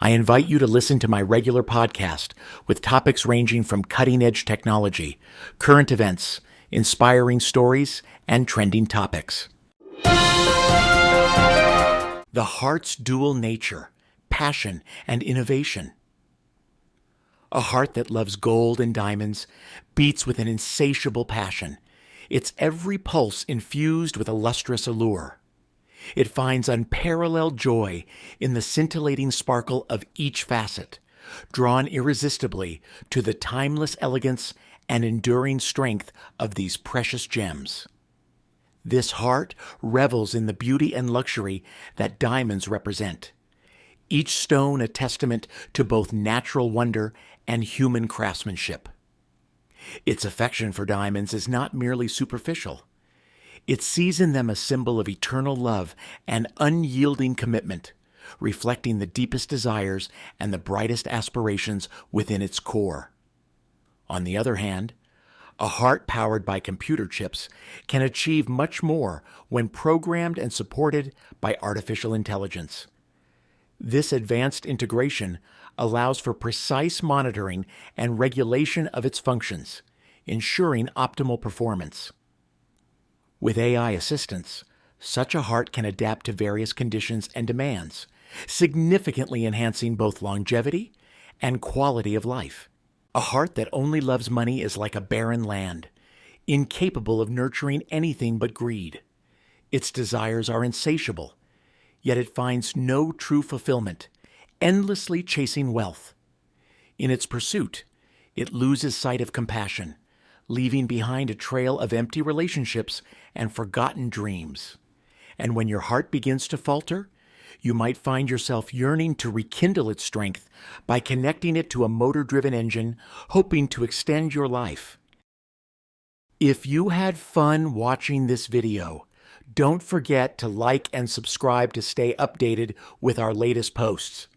I invite you to listen to my regular podcast with topics ranging from cutting-edge technology, current events, inspiring stories, and trending topics. The heart's dual nature, passion, and innovation. A heart that loves gold and diamonds beats with an insatiable passion, its every pulse infused with a lustrous allure. It finds unparalleled joy in the scintillating sparkle of each facet, drawn irresistibly to the timeless elegance and enduring strength of these precious gems. This heart revels in the beauty and luxury that diamonds represent, each stone a testament to both natural wonder and human craftsmanship. Its affection for diamonds is not merely superficial. It sees in them a symbol of eternal love and unyielding commitment, reflecting the deepest desires and the brightest aspirations within its core. On the other hand, a heart powered by computer chips can achieve much more when programmed and supported by artificial intelligence. This advanced integration allows for precise monitoring and regulation of its functions, ensuring optimal performance. With AI assistance, such a heart can adapt to various conditions and demands, significantly enhancing both longevity and quality of life. A heart that only loves money is like a barren land, incapable of nurturing anything but greed. Its desires are insatiable, yet it finds no true fulfillment, endlessly chasing wealth. In its pursuit, it loses sight of compassion, leaving behind a trail of empty relationships and forgotten dreams. And when your heart begins to falter, you might find yourself yearning to rekindle its strength by connecting it to a motor-driven engine, hoping to extend your life. If you had fun watching this video, don't forget to like and subscribe to stay updated with our latest posts.